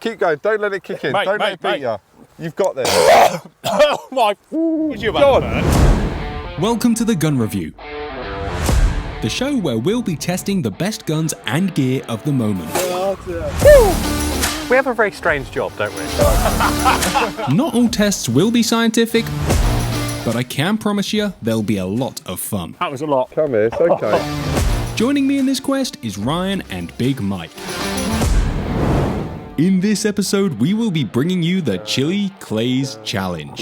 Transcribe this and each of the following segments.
Keep going. Don't let it kick in. Mate, Don't let it beat you. You've got this. Oh my... Was you about to burn? Welcome to the Gun Review, the show where we'll be testing the best guns and gear of the moment. We have a very strange job, don't we? Not all tests will be scientific, but I can promise you there'll be a lot of fun. That was a lot. Come here, it's okay. Joining me in this quest is Ryan and Big Mike. In this episode, we will be bringing you the Chilli Clays Challenge.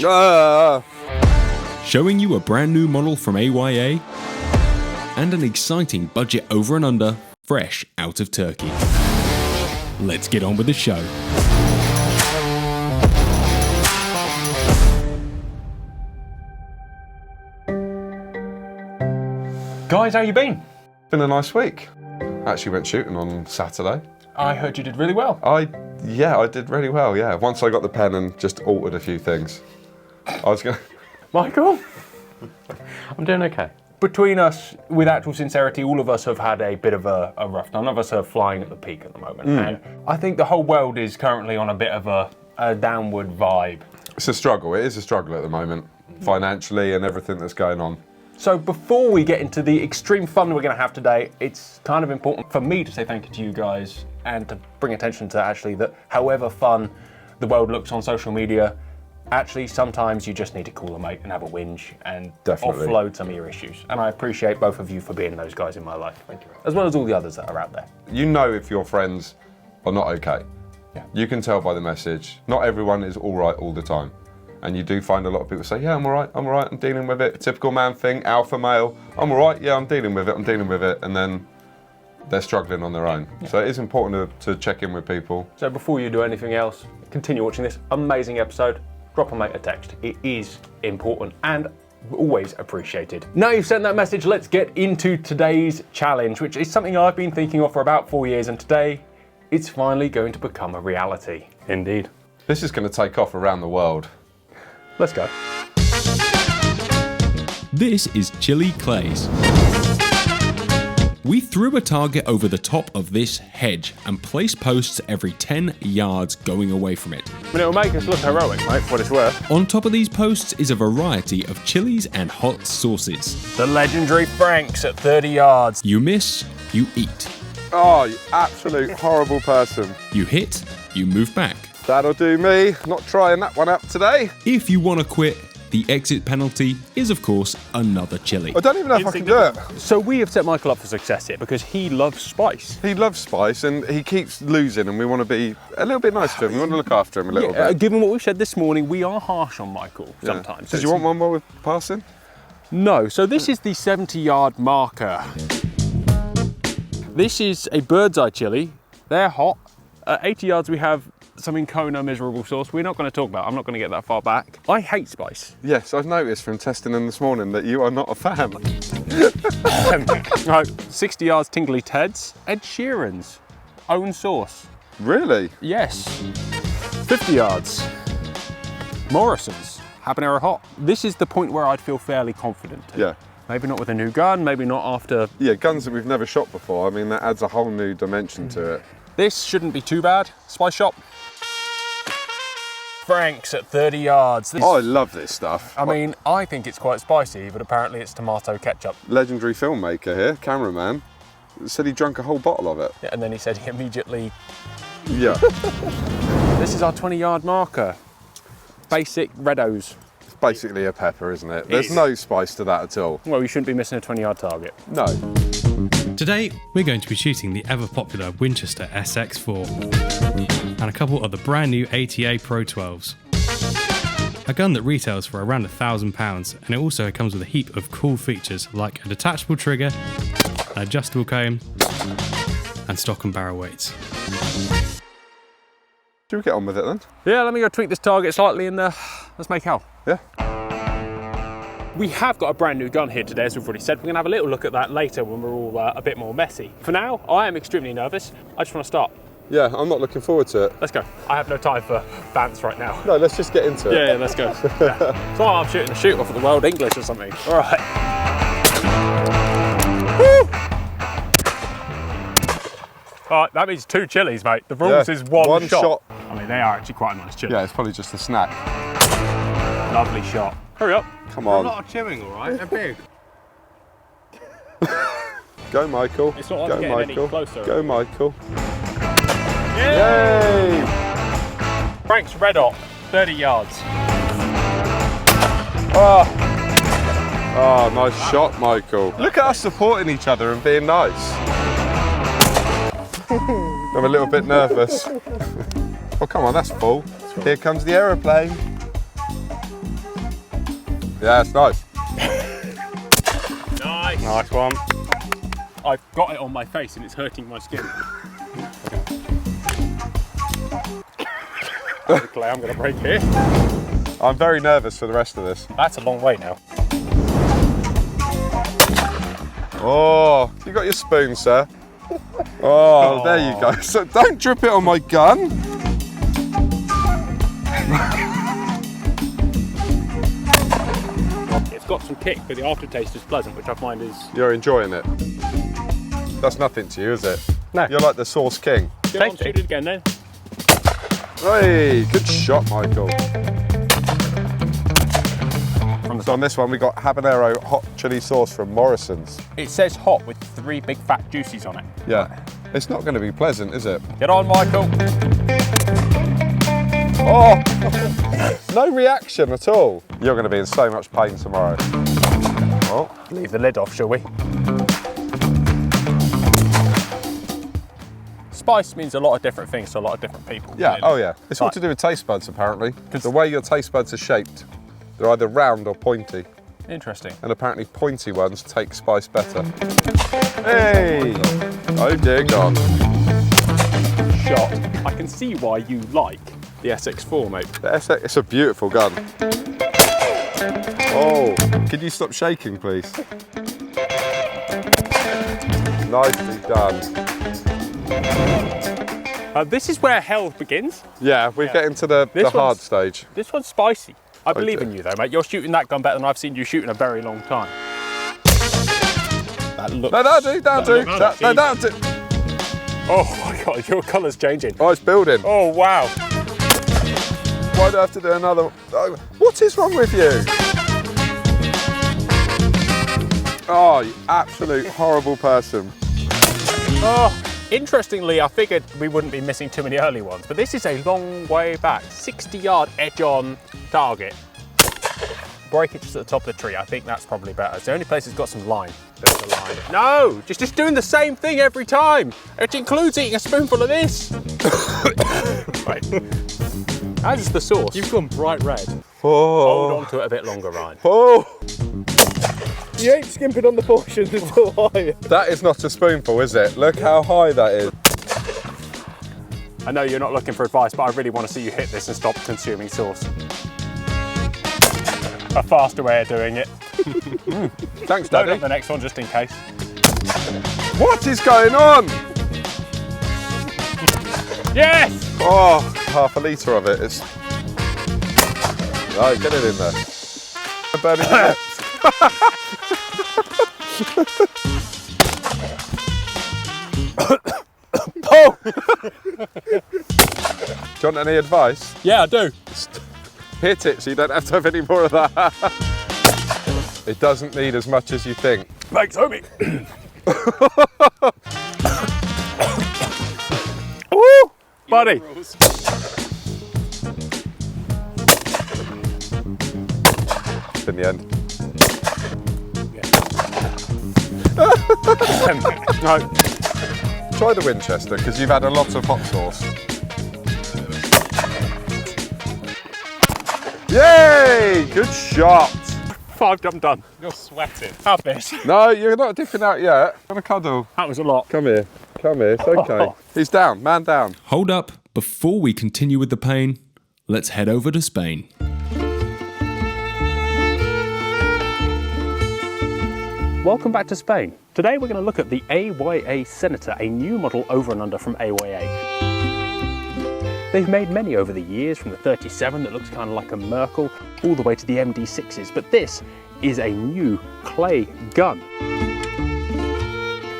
Showing you a brand new model from AYA and an exciting budget over and under fresh out of Turkey. Let's get on with the show. Guys, how you been? Been a nice week. I actually went shooting on Saturday. I heard you did really well. I did really well, yeah. Once I got the pen and just altered a few things. I was gonna... Michael? I'm doing okay. Between us, with actual sincerity, all of us have had a bit of a rough. None of us are flying at the peak at the moment. And I think the whole world is currently on a bit of a downward vibe. It's a struggle. It is a struggle at the moment, financially and everything that's going on. So before we get into the extreme fun we're going to have today, it's kind of important for me to say thank you to you guys and to bring attention to actually that however fun the world looks on social media, actually sometimes you just need to call a mate and have a whinge and offload some of your issues. And I appreciate both of you for being those guys in my life. Thank you. As well as all the others that are out there. You know if your friends are not okay. Yeah. You can tell by the message. Not everyone is all right all the time. And you do find a lot of people say, yeah, I'm all right, I'm dealing with it. Typical man thing, alpha male. I'm all right, yeah, I'm dealing with it. And then they're struggling on their own. Yeah. So it is important to check in with people. So before you do anything else, continue watching this amazing episode. Drop a mate a text. It is important and always appreciated. Now you've sent that message, let's get into today's challenge, which is something I've been thinking of for about 4 years, and today it's finally going to become a reality. Indeed. This is going to take off around the world. Let's go. This is Chilli Clays. We threw a target over the top of this hedge and placed posts every 10 yards going away from it. I mean, it'll make us look heroic, mate, for what it's worth. On top of these posts is a variety of chilies and hot sauces. The legendary Franks at 30 yards. You miss, you eat. Oh, you absolute horrible person. You hit, you move back. That'll do me. Not trying that one out today. If you want to quit, the exit penalty is, of course, another chili. I don't even know if I can do it. So we have set Michael up for success here because he loves spice. He loves spice and he keeps losing, and we want to be a little bit nice to him. We want to look after him a little bit. Given what we said this morning, we are harsh on Michael sometimes. Did you want one while we're passing? No. So this is the 70-yard marker. This is a bird's eye chili. They're hot. At 80 yards, we have some Kona miserable sauce. We're not going to talk about. I'm not going to get that far back. I hate spice. Yes, I've noticed from testing them this morning that you are not a fan. Right, 60 yards Tingly Ted's. Ed Sheeran's own sauce. Really? Yes. 50 yards. Morrison's habanero hot. This is the point where I'd feel fairly confident. Yeah. Maybe not with a new gun, maybe not after... Yeah, guns that we've never shot before. I mean, that adds a whole new dimension to it. This shouldn't be too bad. Spice shop. Franks at 30 yards. Oh, I love this stuff. I mean, I think it's quite spicy, but apparently it's tomato ketchup. Legendary filmmaker here, cameraman, said he drank a whole bottle of it. Yeah, and then he said he immediately... Yeah. This is our 20-yard marker. Basic Reddos. It's basically a pepper, isn't it? There's no spice to that at all. Well, you shouldn't be missing a 20-yard target. No. Today, we're going to be shooting the ever-popular Winchester SX4 and a couple of the brand new ATA Pro 12s. A gun that retails for around £1,000, and it also comes with a heap of cool features like a detachable trigger, an adjustable comb, and stock and barrel weights. Should we get on with it then? Yeah, let me go tweak this target slightly and let's make out. Yeah. We have got a brand new gun here today, as we've already said. We're going to have a little look at that later when we're all a bit more messy. For now, I am extremely nervous. I just want to start. Yeah, I'm not looking forward to it. Let's go. I have no time for bants right now. No, let's just get into it. Yeah, let's go. Yeah. It's like I'm shooting a shoot-off at the World English or something. All right. Woo! All right, that means 2 chilies, mate. The rules is one shot. I mean, they are actually quite a nice chili. Yeah, it's probably just a snack. Lovely shot. Hurry up. Come on. A lot of chewing, all right? They're big. Go, Michael. It's not like Go, getting any Michael. closer. Go, Michael. Yay! Yay! Frank's red hot, 30 yards. Oh, nice shot, Michael. Look at us supporting each other and being nice. I'm a little bit nervous. Oh, come on, that's full. Here comes the aeroplane. Yeah, it's nice. Nice. Nice one. I've got it on my face and it's hurting my skin. Clay, I'm going to break here. I'm very nervous for the rest of this. That's a long way now. Oh, you got your spoon, sir. Oh, there you go. So don't drip it on my gun. It's got some kick, but the aftertaste is pleasant, which I find is... You're enjoying it. That's nothing to you, is it? No. You're like the sauce king. Go on, shoot it again then. Hey, good shot, Michael. So on this one, we got habanero hot chili sauce from Morrison's. It says hot with 3 big fat juices on it. Yeah. It's not going to be pleasant, is it? Get on, Michael. Oh, no reaction at all. You're going to be in so much pain tomorrow. Oh, Leave the lid off, shall we? Spice means a lot of different things to a lot of different people. yeah. Clearly. Oh, yeah. It's all to do with taste buds, apparently. The way your taste buds are shaped, they're either round or pointy. Interesting. And apparently pointy ones take spice better. Hey! Oh dear God. Shot. I can see why you like the SX4, mate. The SX, it's a beautiful gun. Oh, can you stop shaking, please? Nicely done. This is where hell begins. Yeah, we're getting to the This hard one's- stage. This one's spicy. I believe dear. in you though, mate. You're shooting that gun better than I've seen you shoot in a very long time. That looks... No, that'll do, that'll do. looks No, that'll do. Oh my God, your colour's changing. Oh, it's building. Oh wow. Why do I have to do another? Oh, what is wrong with you? Oh, you absolute horrible person. Oh, interestingly, I figured we wouldn't be missing too many early ones, but this is a long way back. 60-yard edge on target. Break it just at the top of the tree. I think that's probably better. It's the only place that's got some line. There's a line. No, just doing the same thing every time. It includes eating a spoonful of this. Right. As the sauce. You've gone bright red. Oh. Hold on to it a bit longer, Ryan. Oh. You ain't skimping on the portions at all, are you? That is not a spoonful, is it? Look how high that is. I know you're not looking for advice, but I really want to see you hit this and stop consuming sauce. A faster way of doing it. Thanks, Load Daddy. up the next one just in case. What is going on? Yes! Oh, half a litre of it. It's... Right, get it in there. Burning your lips. Oh! Do you want any advice? Yeah, I do. Hit it so you don't have to have any more of that. It doesn't need as much as you think. Thanks, homie. Woo! Buddy. In the end. No. Try the Winchester, because you've had a lot of hot sauce. Yay! Good shot. 5, I'm done. You're sweating. Have this. No, you're not dipping out yet. Want a cuddle? That was a lot. Come here. Come here. It's okay. He's down. Man down. Hold up, before we continue with the pain, let's head over to Spain. Welcome back to Spain. Today we're going to look at the AYA Senator, a new model over and under from AYA. They've made many over the years, from the 37 that looks kind of like a Merkel, all the way to the MD6s, but this is a new clay gun.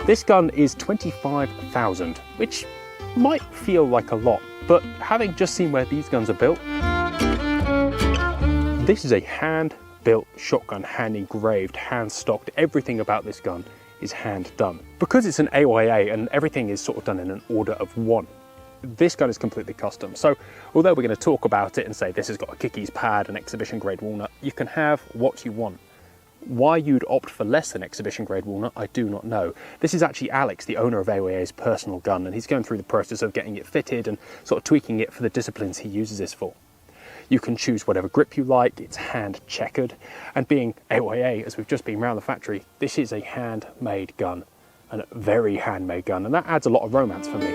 This gun is 25,000, which might feel like a lot, But having just seen where these guns are built, this is a hand-built shotgun, hand engraved, hand stocked. Everything about this gun is hand done. Because it's an AYA and everything is sort of done in an order of one, this gun is completely custom. So although we're going to talk about it and say this has got a Kickies pad and exhibition grade walnut, you can have what you want. Why you'd opt for less than exhibition grade walnut, I do not know. This is actually Alex, the owner of AYA's personal gun, and he's going through the process of getting it fitted and sort of tweaking it for the disciplines he uses this for. You can choose whatever grip you like, it's hand checkered, and being AYA, as we've just been around the factory, this is a handmade gun, and a very handmade gun, and that adds a lot of romance for me.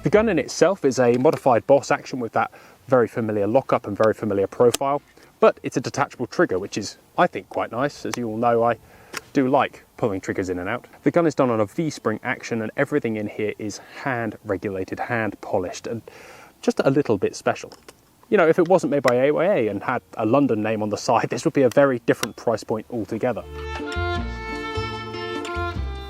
The gun in itself is a modified boss action with that very familiar lockup and very familiar profile, but it's a detachable trigger, which is, I think, quite nice. As you all know, I do like pulling triggers in and out. The gun is done on a V-spring action, and everything in here is hand regulated, hand polished, and just a little bit special. You know, if it wasn't made by AYA and had a London name on the side, this would be a very different price point altogether.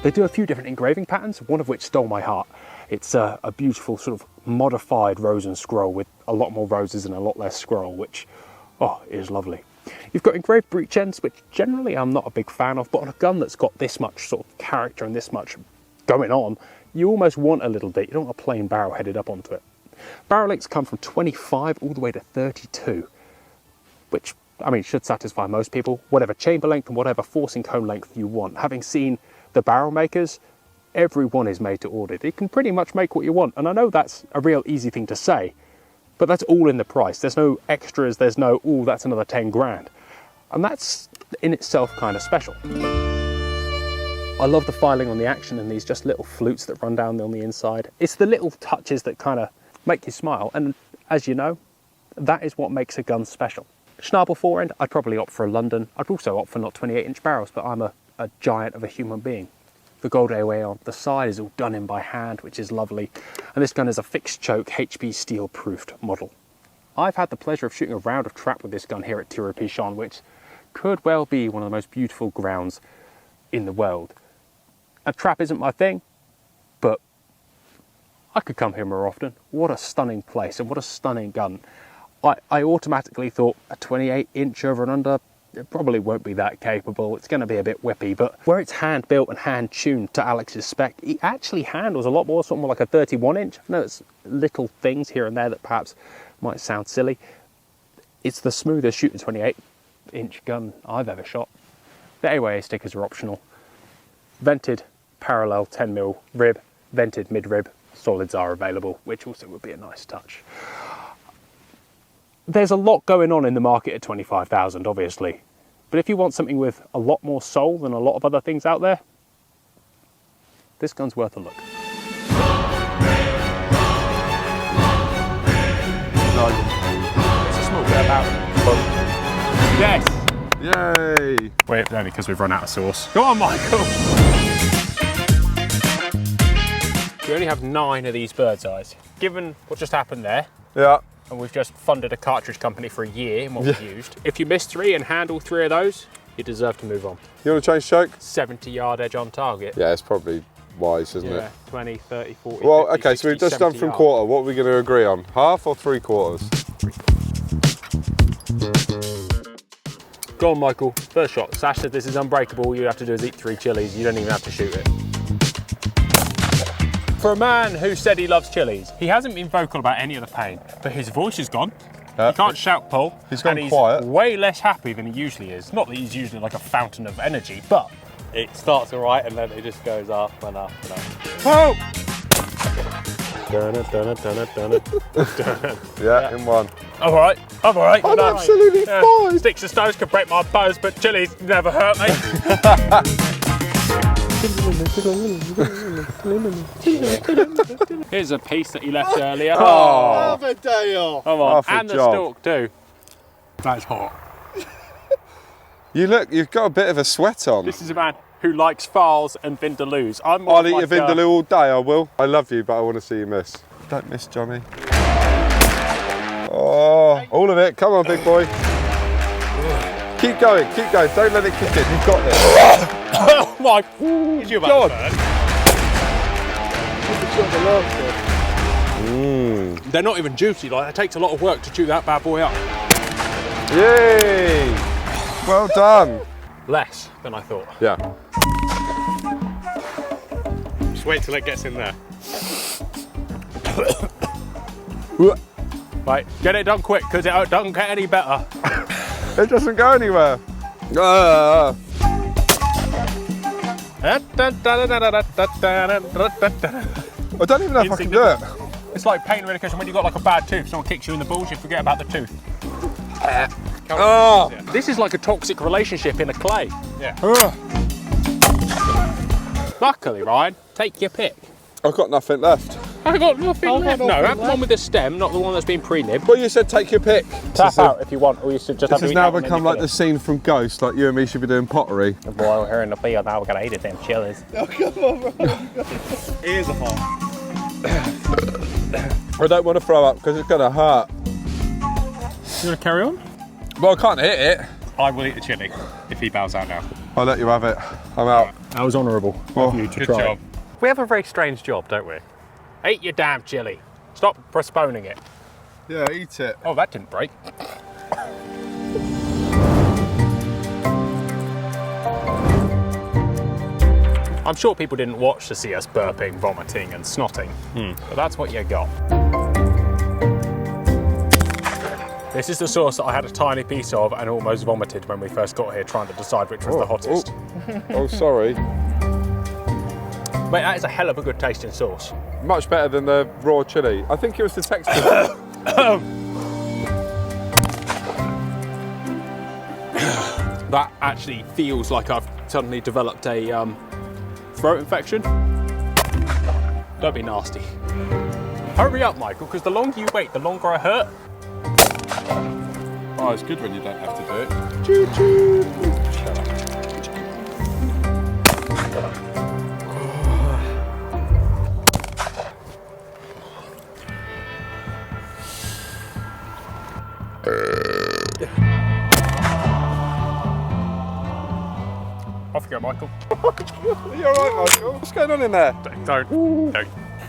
They do a few different engraving patterns, one of which stole my heart. It's a beautiful sort of modified rose and scroll with a lot more roses and a lot less scroll, which, oh, is lovely. You've got engraved breech ends, which generally I'm not a big fan of, but on a gun that's got this much sort of character and this much going on, you almost want a little bit. You don't want a plain barrel headed up onto it. Barrel lengths come from 25 all the way to 32, which, I mean, should satisfy most people. Whatever chamber length and whatever forcing cone length you want. Having seen the barrel makers, every one is made to order. You can pretty much make what you want, and I know that's a real easy thing to say, but that's all in the price. There's no extras, there's no, oh, that's another 10 grand. And that's in itself kind of special. I love the filing on the action and these just little flutes that run down on the inside. It's the little touches that kind of make you smile, and as you know, that is what makes a gun special. Schnabel forend, I'd probably opt for a London. I'd also opt for not 28-inch barrels, but I'm a giant of a human being. The gold AOA on the side is all done in by hand, which is lovely, and this gun is a fixed choke HP steel proofed model. I've had the pleasure of shooting a round of trap with this gun here at Tirupéchan, which could well be one of the most beautiful grounds in the world. And trap isn't my thing, but I could come here more often. What a stunning place and what a stunning gun. I automatically thought a 28-inch over and under, it probably won't be that capable. It's going to be a bit whippy, but where it's hand built and hand tuned to Alex's spec, it actually handles a lot more, something more like a 31-inch. I know it's little things here and there that perhaps might sound silly. It's the smoothest shooting 28-inch gun I've ever shot. The AYA stickers are optional. Vented parallel 10mm rib, vented mid-rib. Solids are available, which also would be a nice touch. There's a lot going on in the market at 25,000, obviously, but if you want something with a lot more soul than a lot of other things out there, this gun's worth a look. It's a small bit about it. Yes! Yay! Wait, only because we've run out of sauce. Go on, Michael! We only have 9 of these bird's eyes. Given what just happened there, Yeah. and we've just funded a cartridge company for a year in what we've used, if you miss 3 and handle 3 of those, you deserve to move on. You want to change choke? 70-yard edge on target. Yeah, it's probably wise, isn't Yeah, it? 20, 30, 40, Well, 50, okay, 60, so we've just done 70 from yards. quarter. What are we going to agree on? Half or 3/4? Go on, Michael. First shot. Sash said this is unbreakable. All you have to do is eat 3 chilies. You don't even have to shoot it. For a man who said he loves chilies, he hasn't been vocal about any of the pain, but his voice is gone. He can't shout pull. He's gone and quiet. Way less happy than he usually is. Not that he's usually like a fountain of energy, but It starts all right and then it just goes up and up and up. oh! Yeah, in one. I'm all right. I'm all right. I'm No. absolutely fine. Sticks and stones can break my bones, but chilies never hurt me. Here's a piece that you left earlier. Oh, Have a day off! Come on, half a and the job. stalk too. That's hot. you've got a bit of a sweat on. This is a man who likes files and vindaloos. I'm I'll more eat like a vindaloo all day, I will. I love you, but I want to see you miss. Don't miss, Johnny. Oh, all of it. Come on, big boy. Keep going, keep going. Don't let it kick in. You've got this. Oh my! Is you about God. to burn? They're not even juicy, like it takes a lot of work to chew that bad boy up. Yay! Well done. Less than I thought. Yeah. Just wait till it gets in there. Right, get it done quick, because it doesn't get any better. It doesn't go anywhere. I don't even know if I can do it. It's like pain medication when you've got like a bad tooth, someone kicks you in the balls, you forget about the tooth. This is like a toxic relationship in a clay. Yeah. Luckily, Ryan, take your pick. I've got nothing left. I got nothing left. No, have the one with the stem, not the one that's been pre-nibbed. Well, you said take your pick. Tap out if you want, or you should just have This to has now eat that become like the scene from Ghost, like you and me should be doing pottery. boy, we're here in the field now, we're gonna eat it, them chilies. Oh, come on, bro. Ears are hot. I don't want to throw up because it's going to hurt. You wanna carry on? Well, I can't hit it. I will eat the chili, if he bows out now. I'll let you have it. I'm out. That was honourable of you to Good try. job. We have a very strange job, don't we? Eat your damn chili. Stop postponing it. Yeah, eat it. Oh, that didn't break. I'm sure people didn't watch to see us burping, vomiting and snotting, but that's what you got. This is the sauce that I had a tiny piece of and almost vomited when we first got here trying to decide which was the hottest. Oh, sorry. Mate, that is a hell of a good tasting sauce. Much better than the raw chili. I think it was the texture. That actually feels like I've suddenly developed a throat infection. Don't be nasty. Hurry up, Michael, because the longer you wait, the longer I hurt. Oh, it's good when you don't have to do it. Choo choo. Shut up. Off you go, Michael. You alright, Michael? What's going on in there? Don't.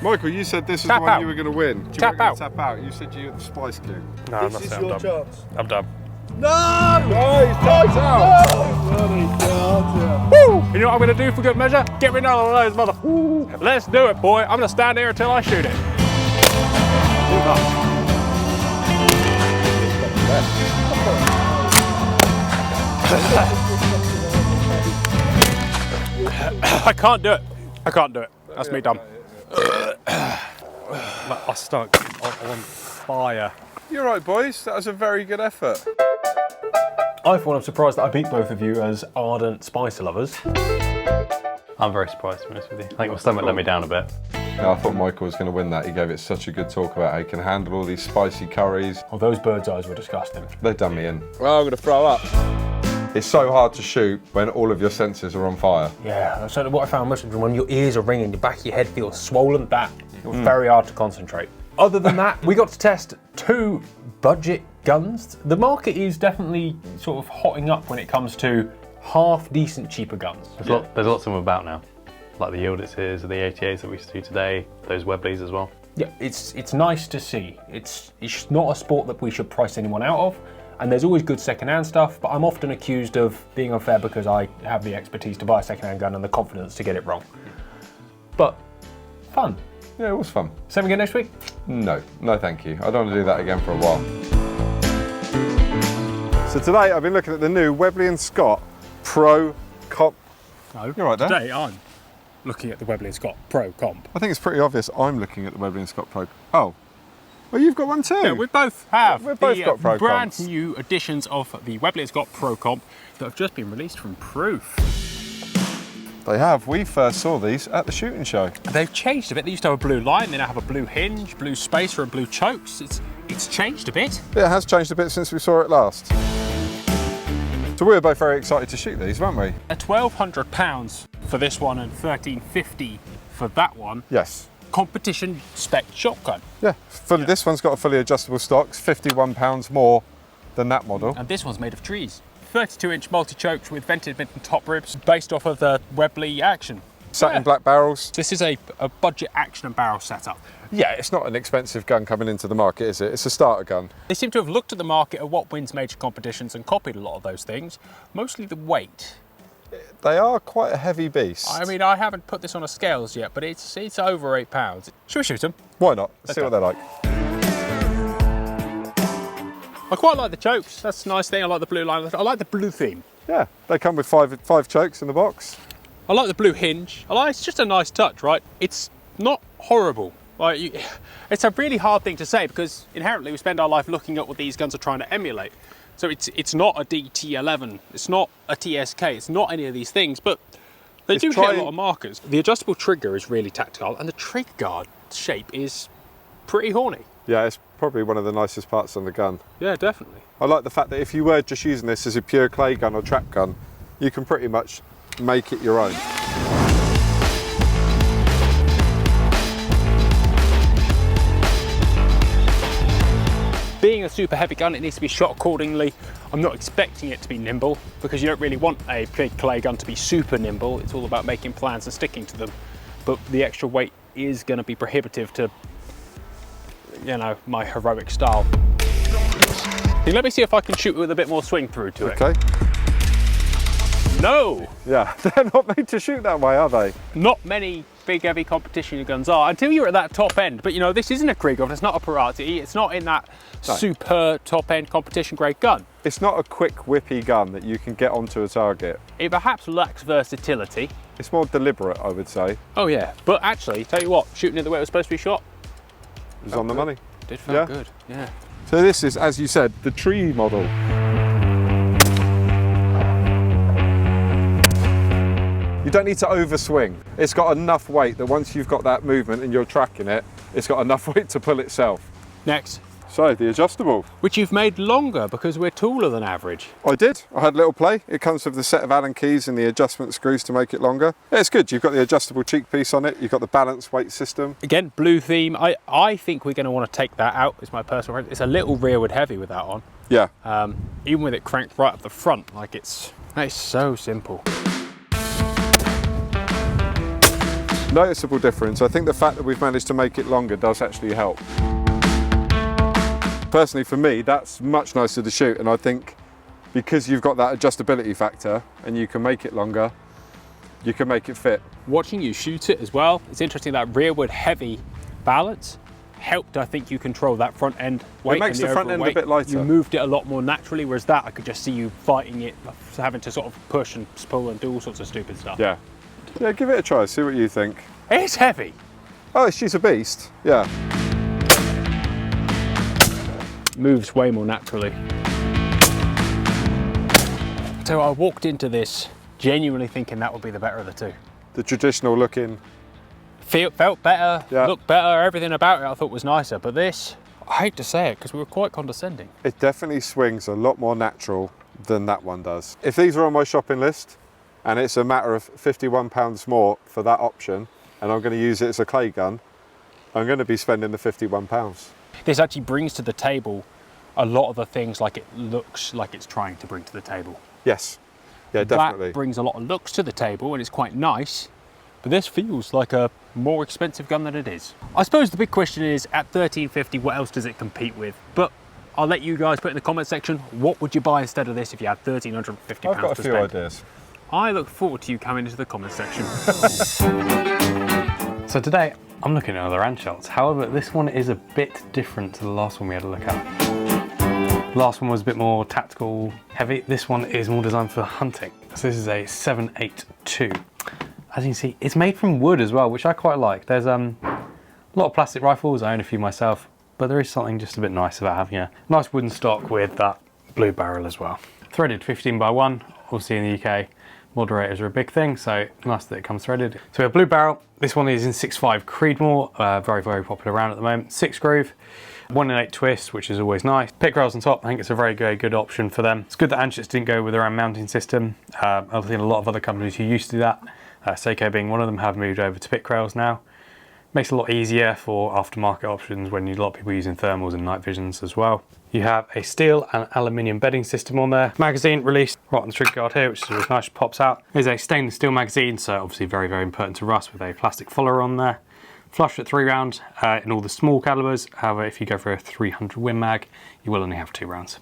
Michael, you said this is Tap the one out. you were going to win. You Tap weren't gonna out. Tap out. You said you had the Spice Cube. No, I'm not saying I'm done. chance. I'm done. No! No, he's tapped out. Woo! You know what I'm going to do for good measure? Get rid of one of those mother... Let's do it, boy. I'm going to stand here until I shoot it. I can't do it. I can't do it. That's me done. My stomach is on fire. You're right, boys. That was a very good effort. I thought I'm surprised that I beat both of you as ardent spice lovers. I'm very surprised, to be honest with you. I think my stomach let me down a bit. Yeah, I thought Michael was going to win that. He gave it such a good talk about how he can handle all these spicy curries. Oh, those bird's eyes were disgusting. They've done me in. Well, I'm going to throw up. It's so hard to shoot when all of your senses are on fire. Yeah, so what I found most of the time, when your ears are ringing, the back of your head feels swollen, it was very hard to concentrate. Other than that, we got to test 2 budget guns. The market is definitely sort of hotting up when it comes to half decent cheaper guns. There's lots of them about now. Like the Yilditzes, the 88s that we see today, those Webleys as well. Yeah, it's nice to see. It's not a sport that we should price anyone out of, and there's always good second-hand stuff, but I'm often accused of being unfair because I have the expertise to buy a second-hand gun and the confidence to get it wrong. But fun. Yeah, it was fun. Same again next week? No, thank you. I don't want to do that again for a while. So today I've been looking at the new Webley & Scott Pro Comp. No. You're right there. Today I'm looking at the Webley & Scott Pro Comp. I think it's pretty obvious I'm looking at the Webley & Scott Pro. Oh, well, you've got one too. Yeah, we both have. We've both got Pro brand Comps. new editions of the Webley & Scott Pro Comp that have just been released from Proof. They have. We first saw these at the shooting show. They've changed a bit. They used to have a blue line, they now have a blue hinge, blue spacer and blue chokes. It's changed a bit. Yeah, it has changed a bit since we saw it last. So we were both very excited to shoot these, weren't we? £1,200 for this one and $1,350 for that one. Yes. Competition spec shotgun. Yeah. This one's got a fully adjustable stock, it's £51 more than that model. And this one's made of trees. 32-inch multi-chokes with vented mid and top ribs based off of the Webley action. satin black barrels. This is a budget action and barrel setup. Yeah, it's not an expensive gun coming into the market, is it? It's a starter gun. They seem to have looked at the market of what wins major competitions and copied a lot of those things, mostly the weight. They are quite a heavy beast. I mean, I haven't put this on a scales yet, but it's over 8 pounds. Should we shoot them? Why not? Let's see what they're like. I quite like the chokes. That's a nice thing. I like the blue line. I like the blue theme. Yeah, they come with five chokes in the box. I like the blue hinge. It's just a nice touch, right? It's not horrible. It's a really hard thing to say because inherently we spend our life looking at what these guns are trying to emulate. So it's not a DT11, it's not a TSK, it's not any of these things, but they do hit a lot of markers. The adjustable trigger is really tactile, and the trigger guard shape is pretty horny. Yeah, it's probably one of the nicest parts on the gun. Yeah, definitely. I like the fact that if you were just using this as a pure clay gun or trap gun, you can pretty much make it your own. Being a super heavy gun, it needs to be shot accordingly. I'm not expecting it to be nimble because you don't really want a big clay gun to be super nimble. It's all about making plans and sticking to them. But the extra weight is going to be prohibitive to, you know, my heroic style. Let me see if I can shoot with a bit more swing through to it. Okay. No! Yeah, they're not made to shoot that way, are they? Not many big heavy competition guns are until you're at that top end. But you know, this isn't a Krieghoff, it's not a Parati, it's not in that super top end competition grade gun. It's not a quick whippy gun that you can get onto a target. It perhaps lacks versatility. It's more deliberate, I would say. Oh yeah, but actually, tell you what, shooting it the way it was supposed to be shot, It was on the money. did feel good, yeah. So this is, as you said, the tree model. You don't need to overswing. It's got enough weight that once you've got that movement and you're tracking it, it's got enough weight to pull itself. Next. So, the adjustable. Which you've made longer because we're taller than average. I did. I had a little play. It comes with the set of Allen keys and the adjustment screws to make it longer. Yeah, it's good. You've got the adjustable cheek piece on it. You've got the balance weight system. Again, blue theme. I think we're going to want to take that out. It's my personal preference. It's a little rearward heavy with that on. Yeah. Even with it cranked right up the front, like it's so simple. Noticeable difference. I think the fact that we've managed to make it longer does actually help. Personally, for me, that's much nicer to shoot, and I think because you've got that adjustability factor and you can make it longer, you can make it fit. Watching you shoot it as well, it's interesting that rearward heavy balance helped, I think, you control that front end weight. It makes the front end a bit lighter. You moved it a lot more naturally, whereas that I could just see you fighting it, having to sort of push and pull and do all sorts of stupid stuff. Yeah. Yeah, give it a try, see what you think. It's heavy. Oh, she's a beast, yeah. Moves way more naturally. So I walked into this genuinely thinking that would be the better of the two. The traditional looking. Felt better, yeah. Looked better, everything about it I thought was nicer, but this, I hate to say it because we were quite condescending. It definitely swings a lot more natural than that one does. If these are on my shopping list and it's a matter of £51 more for that option and I'm going to use it as a clay gun, I'm going to be spending the £51. This actually brings to the table a lot of the things like it looks like it's trying to bring to the table. Yes, yeah, definitely. That brings a lot of looks to the table and it's quite nice, but this feels like a more expensive gun than it is. I suppose the big question is, at $13.50, what else does it compete with? But I'll let you guys put in the comment section, what would you buy instead of this if you had £1,350 to spend? I've got a few ideas. I look forward to you coming into the comment section. So today, I'm looking at other hand shots. However, this one is a bit different to the last one we had a look at. The last one was a bit more tactical, heavy. This one is more designed for hunting. So this is a 782. As you can see, it's made from wood as well, which I quite like. There's a lot of plastic rifles. I own a few myself, but there is something just a bit nice about having a nice wooden stock with that blue barrel as well. Threaded 15x1, obviously in the UK. Moderators are a big thing, so nice that it comes threaded. So we have blue barrel. This one is in 6.5 Creedmoor, very, very popular around at the moment. 6 groove, 1 in 8 twist, which is always nice. Pick rails on top, I think it's a very good option for them. It's good that Anschutz didn't go with their own mounting system. I've seen a lot of other companies who used to do that, Seiko being one of them, have moved over to pick rails now. Makes it a lot easier for aftermarket options when a lot of people are using thermals and night visions as well. You have a steel and aluminium bedding system on there. Magazine released right on the trigger guard here, which is really nice, pops out. There's a stainless steel magazine, so obviously very, very important to rust, with a plastic follower on there. Flush at 3 rounds in all the small calibers. However, if you go for a 300 Win Mag, you will only have 2 rounds.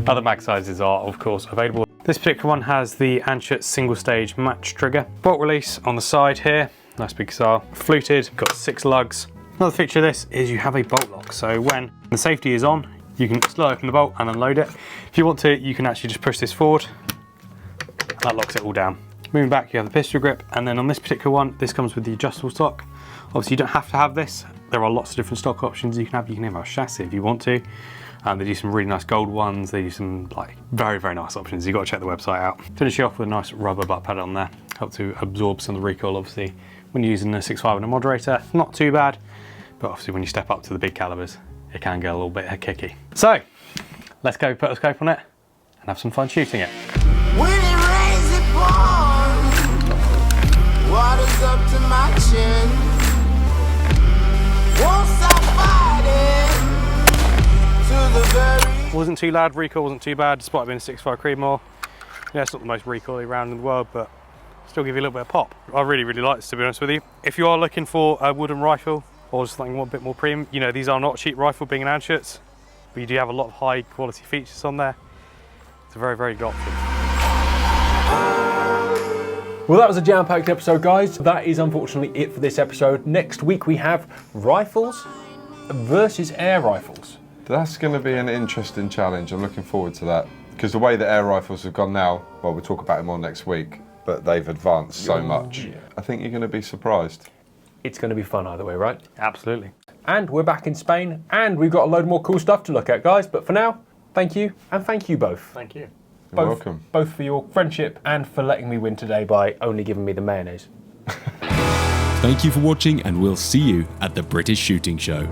Other mag sizes are, of course, available. This particular one has the Anschutz single stage match trigger. Bolt release on the side here, nice big style. Fluted, got 6 lugs. Another feature of this is you have a bolt lock, so when the safety is on, you can slowly open the bolt and unload it. If you want to, you can actually just push this forward, and that locks it all down. Moving back, you have the pistol grip, and then on this particular one, this comes with the adjustable stock. Obviously, you don't have to have this. There are lots of different stock options you can have. You can even have a chassis if you want to. They do some really nice gold ones. They do some very, very nice options. You've got to check the website out. Finish you off with a nice rubber butt pad on there. Help to absorb some of the recoil, obviously, when you're using a 6.5 and a moderator. Not too bad, but obviously when you step up to the big calibers, it can get a little bit kicky. So, let's go put a scope on it and have some fun shooting it. When it rains, it pours. Water's up to my chin. Won't stop fighting to the very... Wasn't too loud, recoil wasn't too bad, despite being a 6.5 Creedmoor. Yeah, it's not the most recoily round in the world, but still give you a little bit of pop. I really, really like this, to be honest with you. If you are looking for a wooden rifle, or just something a bit more premium, you know, these are not a cheap rifle being an Anschutz, but you do have a lot of high quality features on there. It's a very, very good option. Well, that was a jam-packed episode, guys. That is unfortunately it for this episode. Next week we have rifles versus air rifles. That's going to be an interesting challenge. I'm looking forward to that. Because the way that air rifles have gone now, well, we'll talk about it more next week, but they've advanced so much. Yeah. I think you're going to be surprised. It's going to be fun either way, right? Absolutely. And we're back in Spain, and we've got a load more cool stuff to look at, guys. But for now, thank you, and thank you both. Thank you. You're welcome. Both for your friendship and for letting me win today by only giving me the mayonnaise. Thank you for watching, and we'll see you at the British Shooting Show.